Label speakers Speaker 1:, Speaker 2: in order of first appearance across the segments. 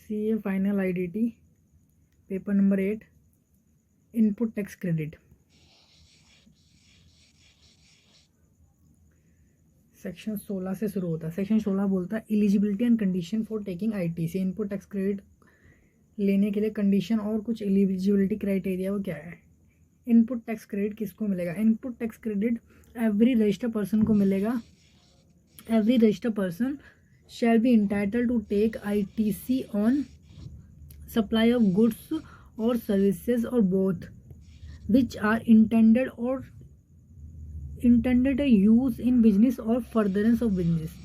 Speaker 1: CA final IDT paper number 8 input tax credit. Section 16 से शुरू होता है। सेक्शन 16 बोलता है eligibility and condition for taking ITC। Input tax credit लेने के लिए कंडीशन और कुछ एलिजिबिलिटी क्राइटेरिया वो क्या है। इनपुट टैक्स क्रेडिट किसको मिलेगा? Input tax credit every registered person को मिलेगा। Every registered person shall be entitled to take ITC on supply of goods or services or both which are intended use in business or furtherance of business।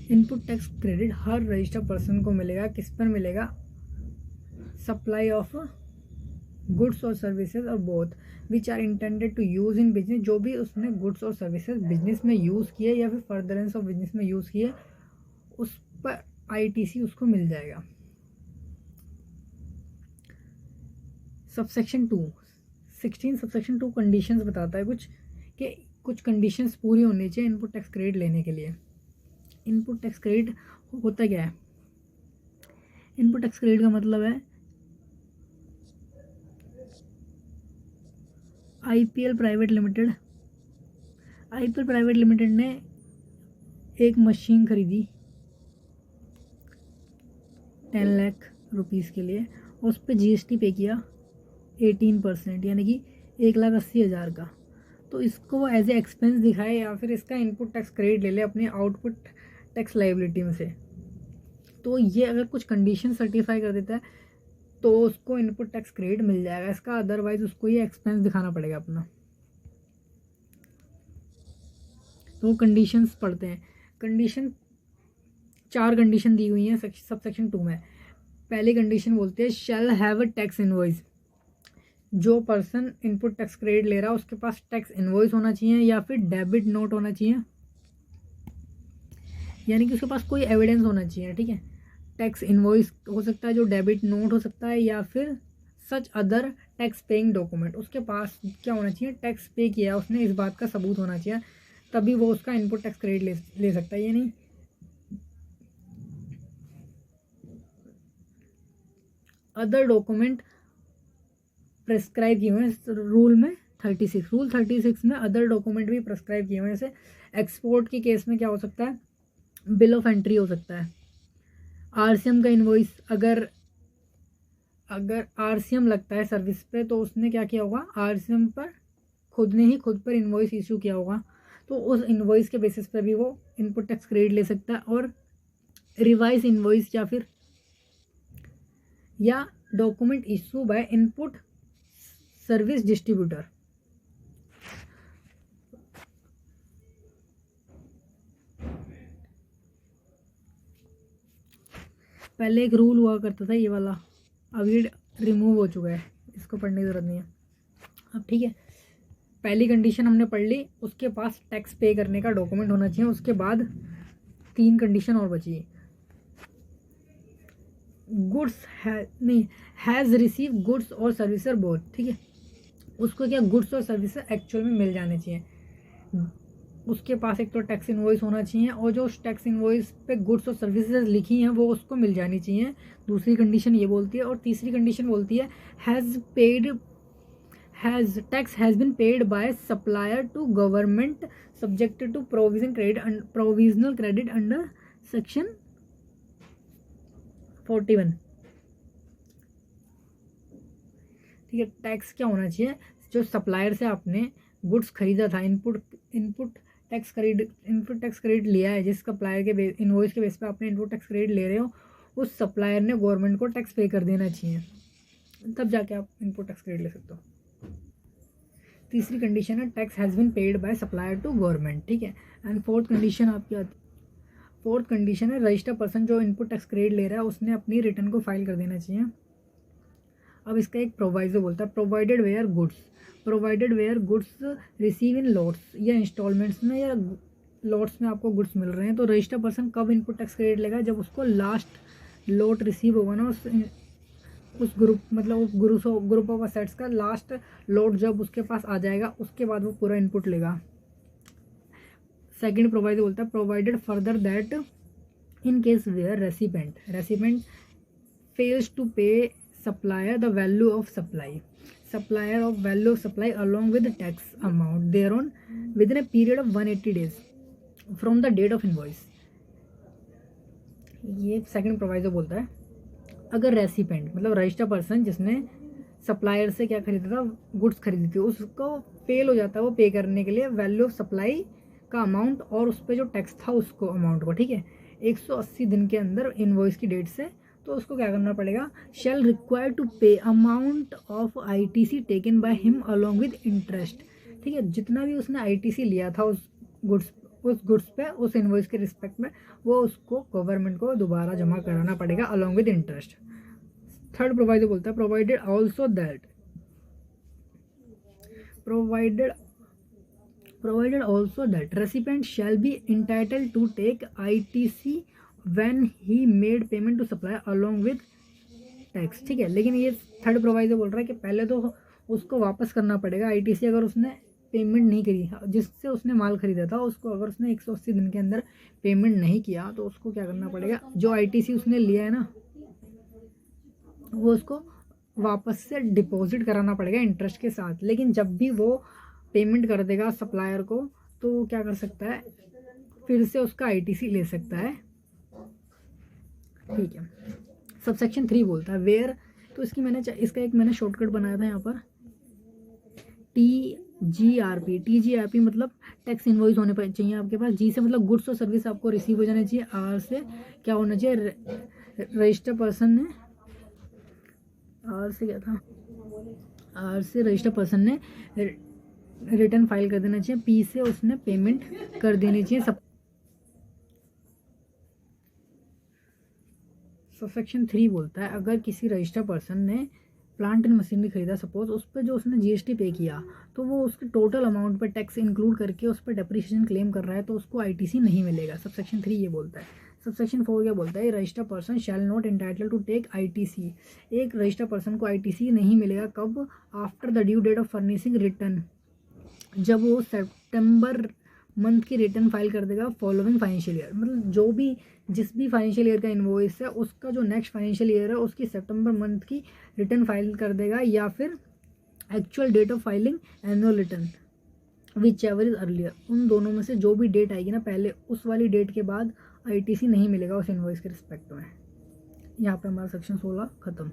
Speaker 1: Input tax credit हर registered person को मिलेगा। किस पर मिलेगा? Supply of goods और services और both which are intended to use in business. जो भी उसने गुड्स और सर्विसेज बिजनेस में यूज़ किए या फिर फर्दरेंस ऑफ बिजनेस में यूज़ किए उस पर ITC उसको मिल जाएगा। सबसेक्शन 2 16 सबसेक्शन 2 कंडीशंस बताता है कुछ कंडीशंस पूरी होनी चाहिए इनपुट टैक्स क्रेडिट लेने के लिए। इनपुट टैक्स क्रेडिट होता क्या है? इनपुट टैक्स क्रेडिट का मतलब है IPL प्राइवेट लिमिटेड ने एक मशीन खरीदी 10 लाख रुपीज़ के लिए, उस पर GST पे किया 18% यानी कि 1,80,000 का। तो इसको वो एज ए एक्सपेंस दिखाए या फिर इसका इनपुट टैक्स क्रेडिट ले ले अपने आउटपुट टैक्स लायबिलिटी में से। तो ये अगर कुछ कंडीशन सर्टिफाई कर देता है तो उसको इनपुट टैक्स क्रेडिट मिल जाएगा इसका, अदरवाइज उसको ये एक्सपेंस दिखाना पड़ेगा अपना। तो कंडीशंस पढ़ते हैं। कंडीशन 4 कंडीशन दी हुई हैं सब सेक्शन 2 में। पहली कंडीशन बोलते हैं shall have a tax invoice. जो पर्सन इनपुट टैक्स क्रेडिट ले रहा है उसके पास टैक्स इनवॉइस होना चाहिए या फिर डेबिट नोट होना चाहिए, यानी कि उसके पास कोई एविडेंस होना चाहिए। ठीक है, टैक्स इनवॉइस हो सकता है, जो डेबिट नोट हो सकता है, या फिर such other tax paying document. उसके पास क्या होना चाहिए? टैक्स पे किया उसने, इस बात का सबूत होना चाहिए, तभी वो उसका इनपुट टैक्स क्रेडिट ले सकता है। ये नहीं अदर डॉक्यूमेंट प्रेस्क्राइब किए हुए हैं रूल में 36। रूल 36 में अदर डॉक्यूमेंट भी प्रेस्क्राइब किए हुए हैं। जैसे एक्सपोर्ट के केस में क्या हो सकता है? बिल ऑफ एंट्री हो सकता है, RCM का इनवॉइस। अगर RCM लगता है सर्विस पे तो उसने क्या किया होगा? RCM पर खुद पर इनवॉइस इशू किया होगा, तो उस इनवॉइस के बेसिस पे भी वो इनपुट टैक्स क्रेडिट ले सकता है। और रिवाइज इनवॉइस या document issue by input service distributor. पहले एक रूल हुआ करता था ये वाला, अब ये रिमूव हो चुका है, इसको पढ़ने की जरूरत नहीं है अब। ठीक है, पहली कंडीशन हमने पढ़ ली, उसके पास टैक्स पे करने का डॉक्यूमेंट होना चाहिए। उसके बाद 3 कंडीशन और बची। गुड्स हैज़ रिसीव गुड्स और सर्विसेज बोथ। ठीक है, उसको क्या गुड्स और सर्विसेज एक्चुअल में मिल जाने चाहिए। उसके पास एक तो टैक्स इनवॉइस होना चाहिए और जो उस टैक्स इनवॉइस पे गुड्स और सर्विसेज लिखी हैं वो उसको मिल जानी चाहिए। दूसरी कंडीशन ये बोलती है। और तीसरी कंडीशन बोलती है tax has been paid by supplier to government subjected to provisional credit under section 41। ठीक है, टैक्स क्या होना चाहिए? जो सप्लायर से आपने गुड्स खरीदा था, इनपुट टैक्स क्रेडिट लिया है, जिस सप्लायर के इनवॉइस के बेस पे आपने इनपुट टैक्स क्रेडिट ले रहे हो, उस सप्लायर ने गवर्नमेंट को टैक्स पे कर देना चाहिए, तब जाके आप इनपुट टैक्स क्रेडिट ले सकते हो। तीसरी कंडीशन है tax has been paid by supplier to government. ठीक है, एंड फोर्थ कंडीशन है रजिस्टर्ड पर्सन जो इनपुट टैक्स क्रेडिट ले रहा है उसने अपनी रिटर्न को फाइल कर देना चाहिए। अब इसका एक प्रोवाइजो बोलता है provided where goods receive in lots या इंस्टॉलमेंट्स में या लॉट्स में आपको गुड्स मिल रहे हैं, तो रजिस्टर्ड पर्सन कब इनपुट टैक्स क्रेडिट लेगा? जब उसको लास्ट लॉट रिसीव होगा ना, उस ग्रुप ऑफ असेट्स का लास्ट लॉट जब उसके पास आ जाएगा उसके बाद वो पूरा इनपुट लेगा। सेकंड प्रोवाइडर बोलता है provided further that in case where recipient fails to pay supplier the value of supply along with the tax amount thereon within a period of 180 days from the date of invoice। ये second proviso बोलता है अगर recipient मतलब registered person जिसने supplier से क्या खरीदा था, गुड्स खरीदी थी, उसको फेल हो जाता है वो पे करने के लिए वैल्यू ऑफ सप्लाई का अमाउंट और उस पर जो टैक्स था उसको अमाउंट को, ठीक है, 180 दिन के अंदर इनवॉइस की डेट से, तो उसको क्या करना पड़ेगा, शेल रिक्वायर टू पे amount of ITC taken by him along with interest, ठीक है, जितना भी उसने आईटीसी लिया था उस गुड्स पे, उस इनवॉइस के रिस्पेक्ट में, वो उसको गवर्नमेंट को दोबारा जमा कराना पड़ेगा along with interest. Third provider बोलता है provided also that recipient shall be entitled to take ITC when he made payment to supply along with tax, ठीक है। लेकिन ये थर्ड प्रोवाइडर बोल रहा है कि पहले तो उसको वापस करना पड़ेगा आईटीसी, अगर उसने पेमेंट नहीं करी, जिससे उसने माल खरीदा था उसको अगर उसने 180 दिन के अंदर पेमेंट नहीं किया तो उसको क्या करना पड़ेगा, जो आईटीसी उसने लिया है ना वो उसको वापस से डिपॉजिट कराना पड़ेगा इंटरेस्ट के साथ। लेकिन जब भी वो पेमेंट कर देगा सप्लायर को तो वो क्या कर सकता है, फिर से उसका आईटीसी ले सकता है, ठीक है। सबसेक्शन 3 बोलता है वेयर, तो इसका एक मैंने शॉर्टकट बनाया था यहाँ पर, टीजीआरपी मतलब टैक्स इनवॉइस होने पर चाहिए आपके पास, जी से मतलब गुड्स और सर्विस आपको रिसीव हो जाना चाहिए, आर से क्या होना चाहिए, रजिस्टर्ड पर्सन ने, आर से क्या था, आर से रजिस्टर्ड पर्सन ने रिटर्न फाइल कर देना चाहिए, पी से उसने पेमेंट कर देनी चाहिए। सबसेक्शन 3 बोलता है अगर किसी रजिस्टर्ड पर्सन ने प्लांट एंड मशीनरी खरीदा, सपोज उस पर जो उसने जीएसटी पे किया तो वो उसके टोटल अमाउंट पर टैक्स इंक्लूड करके उस पर डेप्रिसिएशन क्लेम कर रहा है तो उसको आईटीसी नहीं मिलेगा। सबसेक्शन 3 ये बोलता है। सबसेक्शन 4 क्या बोलता है, registered person shall not entitle to take ITC, एक रजिस्टर्ड पर्सन को आईटीसी नहीं मिलेगा कब, after the due date of furnishing return, जब वो सितंबर मंथ की रिटर्न फाइल कर देगा फॉलोइंग फाइनेंशियल ईयर, मतलब जिस भी फाइनेंशियल ईयर का इनवॉइस है उसका जो नेक्स्ट फाइनेंशियल ईयर है उसकी सितंबर मंथ की रिटर्न फाइल कर देगा, या फिर actual date of filing annual return whichever is earlier, उन दोनों में से जो भी डेट आएगी ना पहले, उस वाली डेट के बाद आईटीसी नहीं मिलेगा उस इनवॉइस के रिस्पेक्ट में। यहाँ पे हमारा सेक्शन 16 खत्म।